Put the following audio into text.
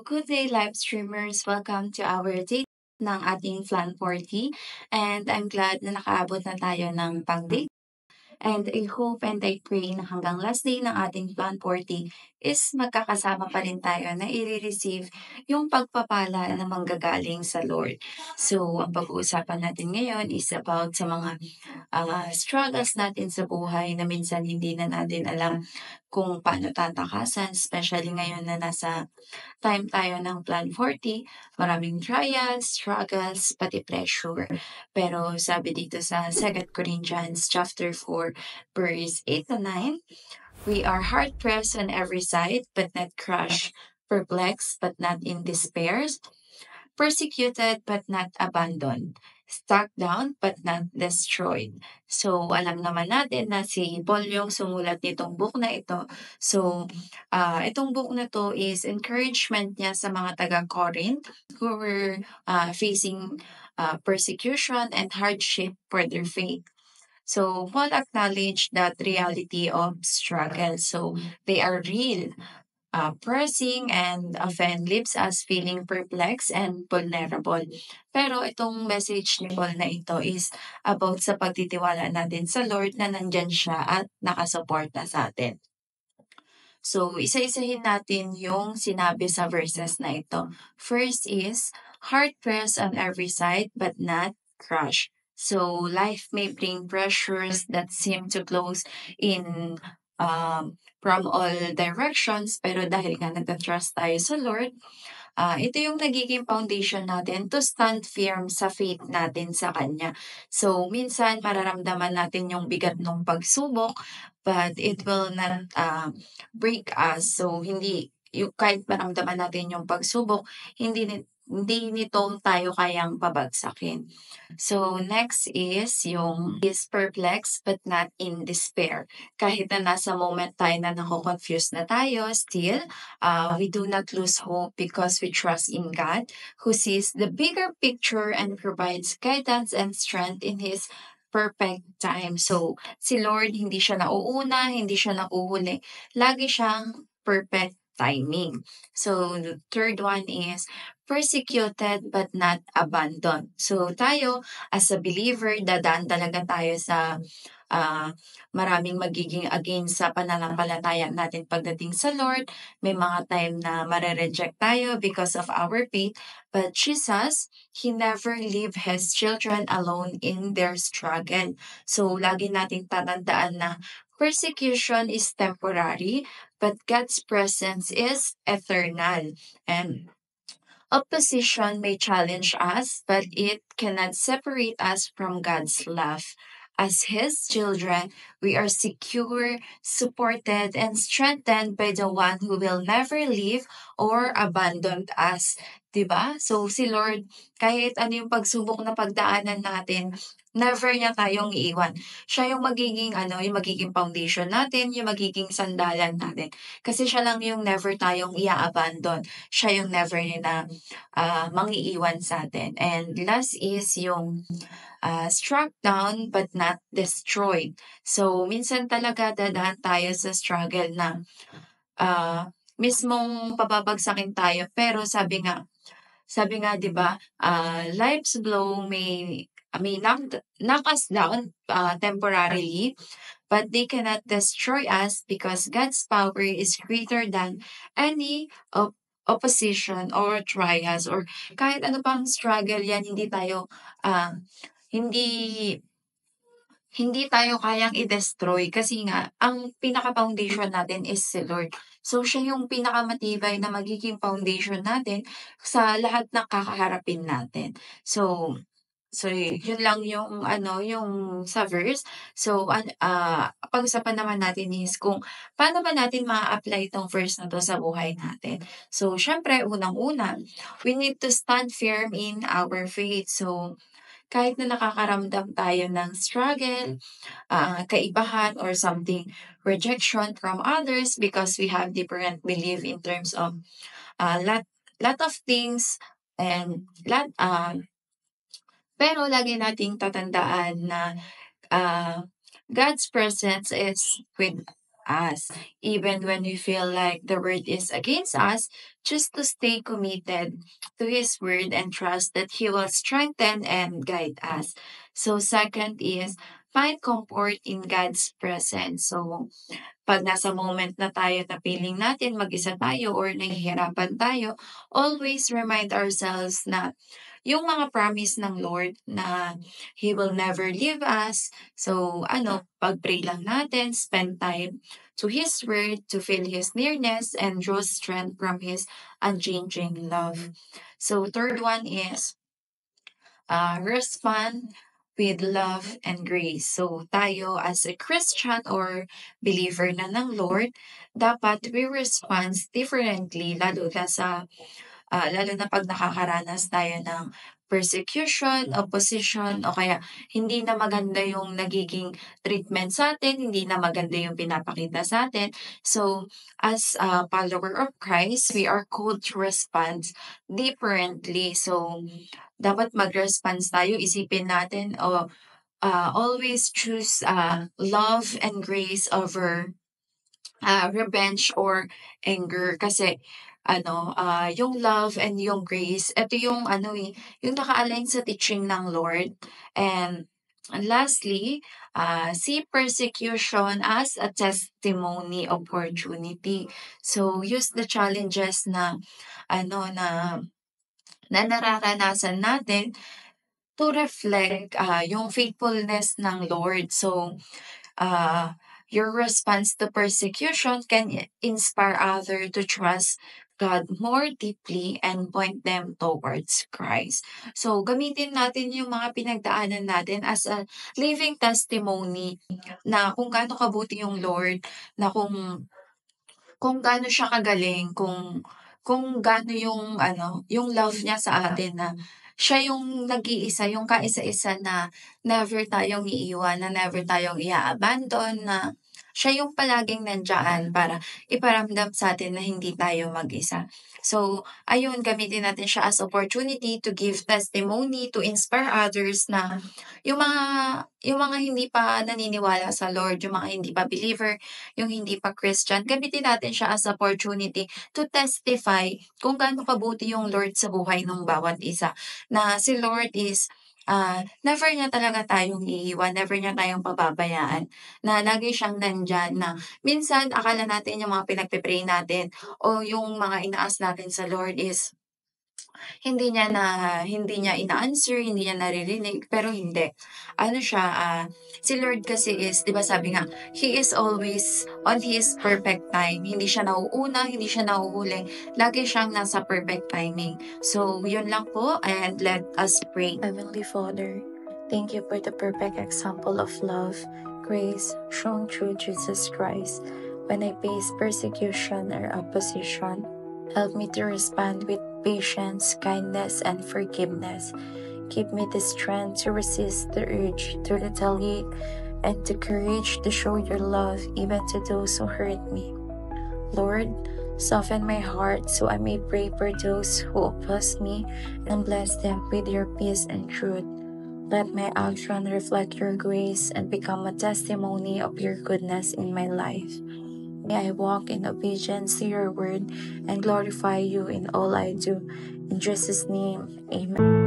good day live streamers. Welcome to our date ng ating Flan 40. And I'm glad na nakaabot na tayo ng pang-date. And I hope and I pray na hanggang last day ng ating Plan 40 is magkakasama pa rin tayo na i-receive yung pagpapala na manggagaling sa Lord. So, ang pag-uusapan natin ngayon is about sa mga struggles natin sa buhay na minsan hindi na natin alam kung paano tatakasan, especially ngayon na nasa time tayo ng Plan 40, maraming trials, struggles, pati pressure. Pero sabi dito sa 2 Corinthians chapter 4, verse 8 to 9, we are hard-pressed on every side, but not crushed, perplexed, but not in despair, persecuted but not abandoned, struck down but not destroyed. So, alam naman natin na si Paul yung sumulat nitong book na ito. So, itong book na to is encouragement niya sa mga taga-Corinth who were facing persecution and hardship for their faith. So, Paul acknowledged that reality of struggle. So, they are real, pressing, and often leaves us feeling perplexed and vulnerable. Pero itong message ni Paul na ito is about sa pagtitiwala natin sa Lord na nandyan siya at nakasuporta sa atin. So, isa-isahin natin yung sinabi sa verses na ito. First is, hard pressed on every side but not crushed. So, life may bring pressures that seem to close in from all directions, pero dahil nga nagtatrust tayo sa Lord, ito yung nagiging foundation natin to stand firm sa faith natin sa Kanya. So, minsan mararamdaman natin yung bigat ng pagsubok, but it will not break us. So, hindi, yung, kahit maramdaman natin yung pagsubok, hindi nito tayo kayang pabagsakin. So, next is yung is perplexed but not in despair. Kahit na nasa moment tayo na nako-confuse na tayo, still, we do not lose hope because we trust in God who sees the bigger picture and provides guidance and strength in His perfect time. So, si Lord, hindi siya nauuna, hindi siya nauhuli. Lagi siyang perfect timing. So, the third one is persecuted but not abandoned. So, tayo, as a believer, dadaan talaga tayo sa ah, maraming magiging against sa pananampalataya natin pagdating sa Lord. May mga time na mare-reject tayo because of our faith. But Jesus, He never leave His children alone in their struggle. So, lagi nating tatandaan na persecution is temporary, but God's presence is eternal. And opposition may challenge us, but it cannot separate us from God's love. As His children, we are secure, supported, and strengthened by the one who will never leave or abandon us. Diba? So, si Lord, kahit ano yung pagsubok na pagdaanan natin, never niya tayong iiwan. Siya yung yung magiging foundation natin, yung magiging sandalan natin. Kasi siya lang yung never tayong i-abandon. Siya yung never niya na mangiiwan sa atin. And last is yung struck down but not destroyed. So, minsan talaga dadaan tayo sa struggle na mismong pababagsakin tayo. Pero sabi nga 'di ba, life's blow may knock us down temporarily, but they cannot destroy us because God's power is greater than any opposition or trials or kahit ano pang struggle yan ah, hindi hindi tayo kayang i-destroy kasi nga ang pinaka-foundation natin is si Lord. So siya yung pinakamatibay na magiging foundation natin sa lahat ng kakaharapin natin. So yun lang yung yung sa verse. So pag-usapan naman natin is kung paano ba natin ma-apply itong verse na 'to sa buhay natin. So siyempre unang-una, we need to stand firm in our faith. So kahit na nakakaramdam tayo ng struggle, kaibahan or something, rejection from others because we have different belief in terms of lot of things and pero lagi nating tatandaan na ah, God's presence is with us. Even when we feel like the world is against us, just to stay committed to His word and trust that He will strengthen and guide us. So, second is find comfort in God's presence. So, pag nasa moment na tayo na feeling natin mag-isa tayo or nahihirapan tayo, always remind ourselves na yung mga promise ng Lord na He will never leave us. So, pag-pray lang natin, spend time to His Word, to feel His nearness, and draw strength from His unchanging love. So, third one is respond with love and grace. So, tayo as a Christian or believer na ng Lord, dapat we respond differently, lalo na pag nakakaranas tayo ng persecution, opposition, o kaya hindi na maganda yung nagiging treatment sa atin, hindi na maganda yung pinapakita sa atin. So, as a follower of Christ, we are called to respond differently. So, dapat mag-response tayo, isipin natin, always choose love and grace over revenge or anger kasi yung love and yung grace, ito yung yung naka-align sa teaching ng Lord. And lastly, see persecution as a testimony opportunity. So use the challenges na ano na nararanasan natin to reflect yung faithfulness ng Lord. So your response to persecution can inspire others to trust God more deeply and point them towards Christ. So, gamitin natin yung mga pinagdaanan natin as a living testimony na kung gaano kabuti yung Lord, na kung gaano siya kagaling, kung gaano yung love niya sa atin na siya yung nag-iisa, yung kaisa-isa na never tayong iiwan, na never tayong i-abandon, na siya yung palaging nandiyan para iparamdam sa atin na hindi tayo mag-isa. So, ayun, gamitin natin siya as opportunity to give testimony, to inspire others na yung mga yung mga hindi pa naniniwala sa Lord, yung mga hindi pa believer, yung hindi pa Christian, gamitin natin siya as opportunity to testify kung gaano kabuti yung Lord sa buhay ng bawat isa. Na si Lord is never niya talaga tayong iiwan, never niya tayong pababayaan, na lagi siyang nandyan, na minsan akala natin yung mga pinagpe-pray natin o yung mga inaas natin sa Lord is hindi niya ina-answer, hindi niya naririnig, pero hindi. Ano siya, si Lord kasi is, 'di ba sabi nga, He is always on His perfect time. Hindi siya nauuna, hindi siya nahuhuli. Lagi siyang nasa perfect timing. So, yun lang po, and let us pray. Heavenly Father, thank you for the perfect example of love, grace, shown through Jesus Christ. When I face persecution or opposition, help me to respond with patience, kindness, and forgiveness. Give me the strength to resist the urge to retaliate and the courage to show your love even to those who hurt me. Lord, soften my heart so I may pray for those who oppose me and bless them with your peace and truth. Let my action reflect your grace and become a testimony of your goodness in my life. May I walk in obedience to your word and glorify you in all I do. In Jesus' name, amen.